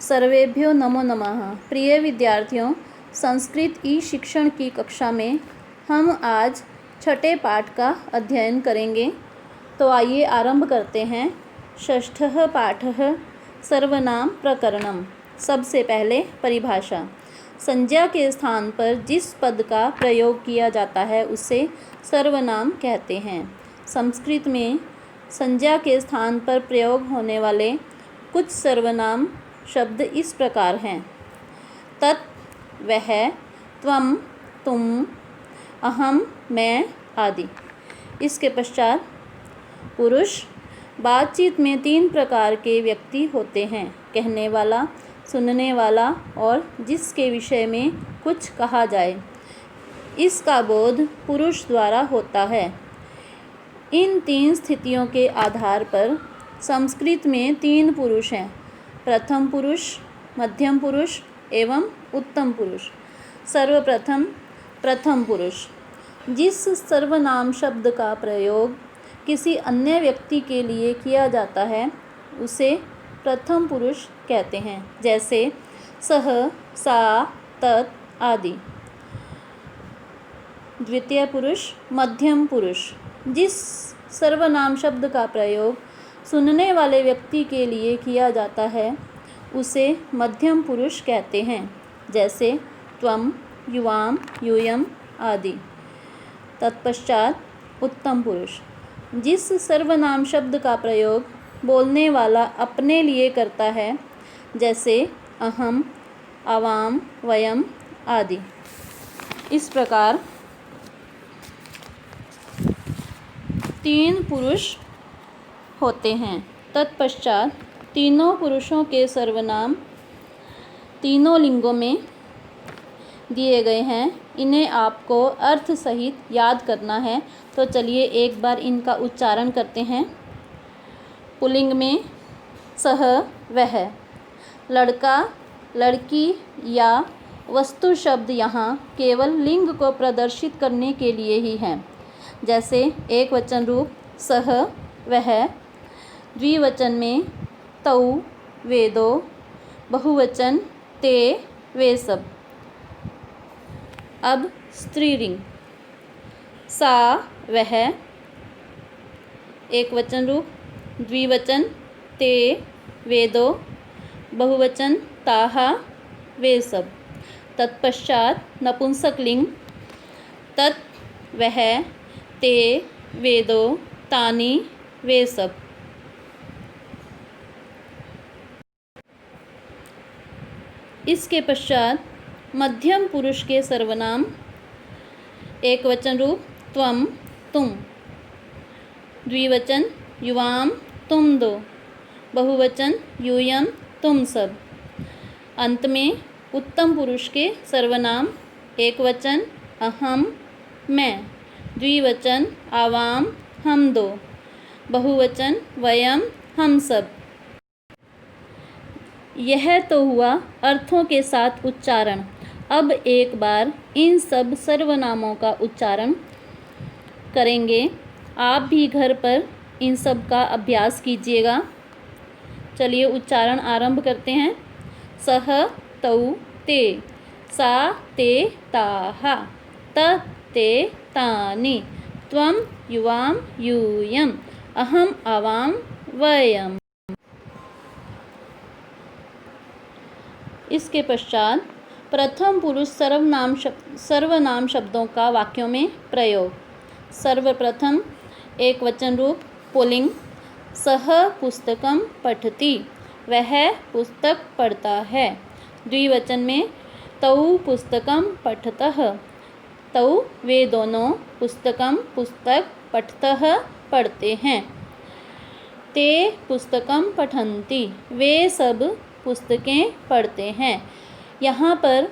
सर्वेभ्यो नमो नमः। प्रिय विद्यार्थियों, संस्कृत ई शिक्षण की कक्षा में हम आज छठे पाठ का अध्ययन करेंगे। तो आइए आरंभ करते हैं। षष्ठः पाठः सर्वनाम प्रकरणम। सबसे पहले परिभाषा। संज्ञा के स्थान पर जिस पद का प्रयोग किया जाता है उसे सर्वनाम कहते हैं। संस्कृत में संज्ञा के स्थान पर प्रयोग होने वाले कुछ सर्वनाम शब्द इस प्रकार हैं: तत्, वह, त्वं, तुम, अहम, मैं आदि। इसके पश्चात पुरुष। बातचीत में 3 प्रकार के व्यक्ति होते हैं: कहने वाला, सुनने वाला और जिसके विषय में कुछ कहा जाए। इसका बोध पुरुष द्वारा होता है। इन 3 स्थितियों के आधार पर संस्कृत में 3 पुरुष हैं: प्रथम पुरुष, मध्यम पुरुष एवं उत्तम पुरुष। सर्वप्रथम प्रथम पुरुष। जिस सर्वनाम शब्द का प्रयोग किसी अन्य व्यक्ति के लिए किया जाता है उसे प्रथम पुरुष कहते हैं, जैसे सह, सा, तत् आदि। द्वितीय पुरुष मध्यम पुरुष। जिस सर्वनाम शब्द का प्रयोग सुनने वाले व्यक्ति के लिए किया जाता है उसे मध्यम पुरुष कहते हैं, जैसे त्वम, युवाम, यूयम आदि। तत्पश्चात उत्तम पुरुष। जिस सर्वनाम शब्द का प्रयोग बोलने वाला अपने लिए करता है, जैसे अहम, आवाम, वयम आदि। इस प्रकार 3 पुरुष होते हैं। तत्पश्चात तीनों पुरुषों के सर्वनाम तीनों लिंगों में दिए गए हैं। इन्हें आपको अर्थ सहित याद करना है। तो चलिए एक बार इनका उच्चारण करते हैं। पुल्लिंग में सह, वह। लड़का, लड़की या वस्तु शब्द यहाँ केवल लिंग को प्रदर्शित करने के लिए ही हैं, जैसे एक वचन रूप सह, वह, द्विवचन में तौ, वे दो, बहुवचन ते, वे सब। अब स्त्रीलिंग। सा, वह, एक वचन रूप, द्विवचन ते, वे दो, बहुवचन ताहा, वे सब। तत्पश्चात नपुंसकलिंग। तत्, वह, ते, वे दो, तानि, वे सब। इसके पश्चात मध्यम पुरुष के सर्वनाम। एक वचन रूप त्वम, तुम, द्विवचन युवाम, तुम दो, बहुवचन यूयम, तुम सब। अंत में उत्तम पुरुष के सर्वनाम। एक वचन अहम, मैं, द्विवचन आवाम, हम दो, बहुवचन वयम, हम सब। यह तो हुआ अर्थों के साथ उच्चारण। अब एक बार इन सब सर्वनामों का उच्चारण करेंगे। आप भी घर पर इन सब का अभ्यास कीजिएगा। चलिए उच्चारण आरंभ करते हैं। सह, तौ, ते, सा, ते, ताहा, त, ते, तानि, त्वं, युवाम, यूयम, अहम, आवाम, वयम। इसके पश्चात प्रथम पुरुष सर्वनाम शब्दों का वाक्यों में प्रयोग। सर्वप्रथम एक वचन रूप पुल्लिंग। सह पुस्तकम पठति, वह पुस्तक पढ़ता है। द्विवचन में तौ पुस्तकम पठतः, तौ वे दोनों, पुस्तकम पुस्तक, पठतः पढ़ते हैं। ते पुस्तकम पठन्ति, वे सब पुस्तकें पढ़ते हैं। यहाँ पर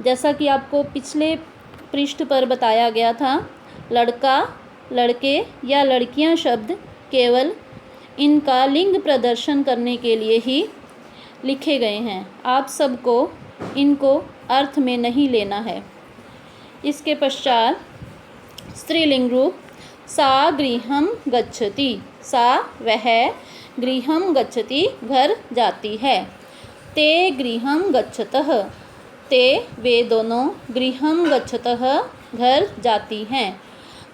जैसा कि आपको पिछले पृष्ठ पर बताया गया था, लड़का, लड़के या लड़कियाँ शब्द केवल इनका लिंग प्रदर्शन करने के लिए ही लिखे गए हैं। आप सबको इनको अर्थ में नहीं लेना है। इसके पश्चात स्त्रीलिंग रूप। सा गृहं गच्छति, सा वह, गृहं गच्छति घर जाती है। ते गृहं गच्छतः। ते वे दोनों गृहं गच्छतः घर जाती हैं।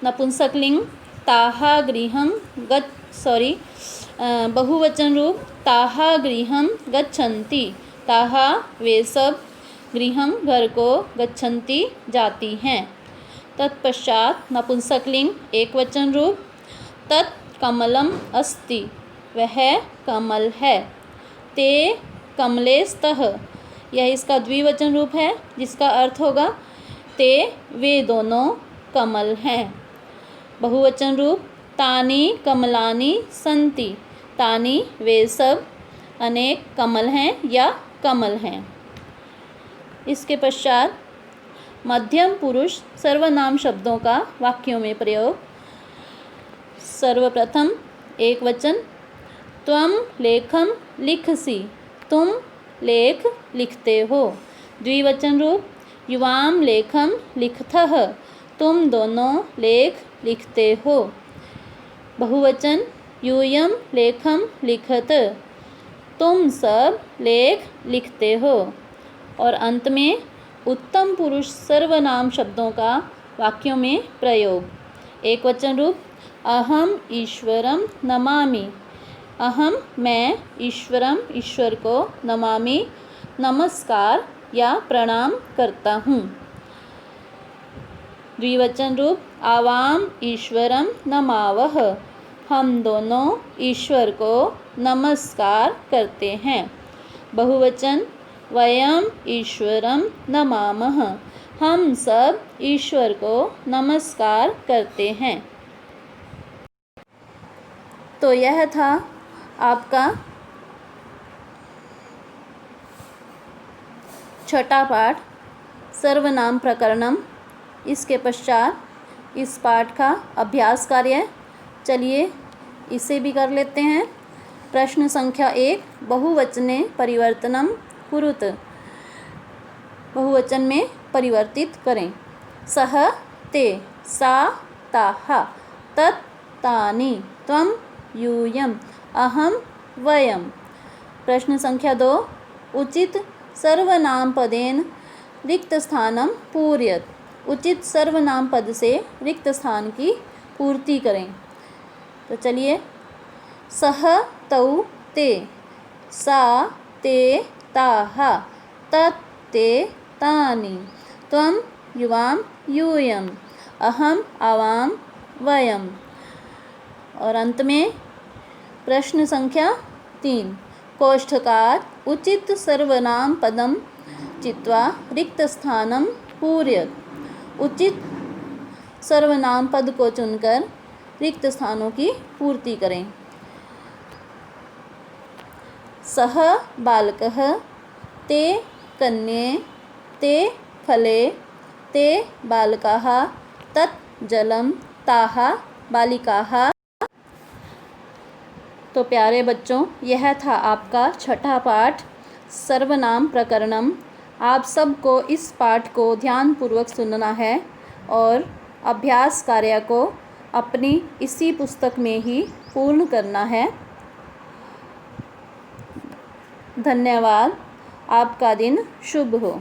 नपुंसकलिंग ताः गृहं बहुवचन रूप ताः गृहं गच्छन्ति। ताः वे सब गृहं घर को गच्छन्ति जाती हैं। तत्पश्चात नपुंसकलिंग एक वचन रूप तत् कमलम अस्ति वह कमल है। ते कमले स्तः यह इसका द्विवचन रूप है जिसका अर्थ होगा ते वे दोनों कमल हैं। बहुवचन रूप तानि कमलानि सन्ति। तानि वे सब अनेक कमल हैं या कमल हैं। इसके पश्चात मध्यम पुरुष सर्वनाम शब्दों का वाक्यों में प्रयोग। सर्वप्रथम एक वचन त्वं लेखं लिखसि तुम लेख लिखते हो। द्विवचन रूप युवां लेखं लिखतः तुम दोनों लेख लिखते हो। बहुवचन यूयं लेखं लिखत तुम सब लेख लिखते हो। और अंत में उत्तम पुरुष सर्वनाम शब्दों का वाक्यों में प्रयोग। एक वचन रूप अहम ईश्वरं नमामि। अहम मैं ईश्वरम ईश्वर को नमामि नमस्कार या प्रणाम करता हूँ। द्विवचन रूप आवाम ईश्वरं नमावः। हम दोनों ईश्वर को नमस्कार करते हैं। बहुवचन वयम ईश्वरं नमामः। हम सब ईश्वर को नमस्कार करते हैं। तो यह था आपका छठा पाठ सर्वनाम प्रकरणम। इसके पश्चात इस पाठ का अभ्यास कार्य चलिए इसे भी कर लेते हैं। प्रश्न संख्या 1 बहुवचने परिवर्तनम कुरुत। बहुवचन में परिवर्तित करें। सह ते सा ताः तत् तानि त्वं यूयम् अहम वयम्। प्रश्न संख्या 2 उचित सर्वनाम पदेन रिक्त स्थानं पूरयत। उचित सर्वनाम पद से रिक्त स्थान की पूर्ति करें। तो चलिए सह तौ ते सा ते ताः तत् ते तानि त्वं युवां यूयम् अहम आवाम वयम्। और अंत में प्रश्न संख्या 3 कोष्ठकार उचित सर्वनाम पदम चित्वा रिक्त स्थानं पूरयत। उचित सर्वनाम पद को चुनकर रिक्त स्थानों की पूर्ति करें। सः बालकः ते कन्ये ते फले ते बालकाः तत् जलं ताः बालिकाः। तो प्यारे बच्चों यह था आपका छठा पाठ सर्वनाम प्रकरणम। आप सबको इस पाठ को ध्यानपूर्वक सुनना है और अभ्यास कार्य को अपनी इसी पुस्तक में ही पूर्ण करना है। धन्यवाद। आपका दिन शुभ हो।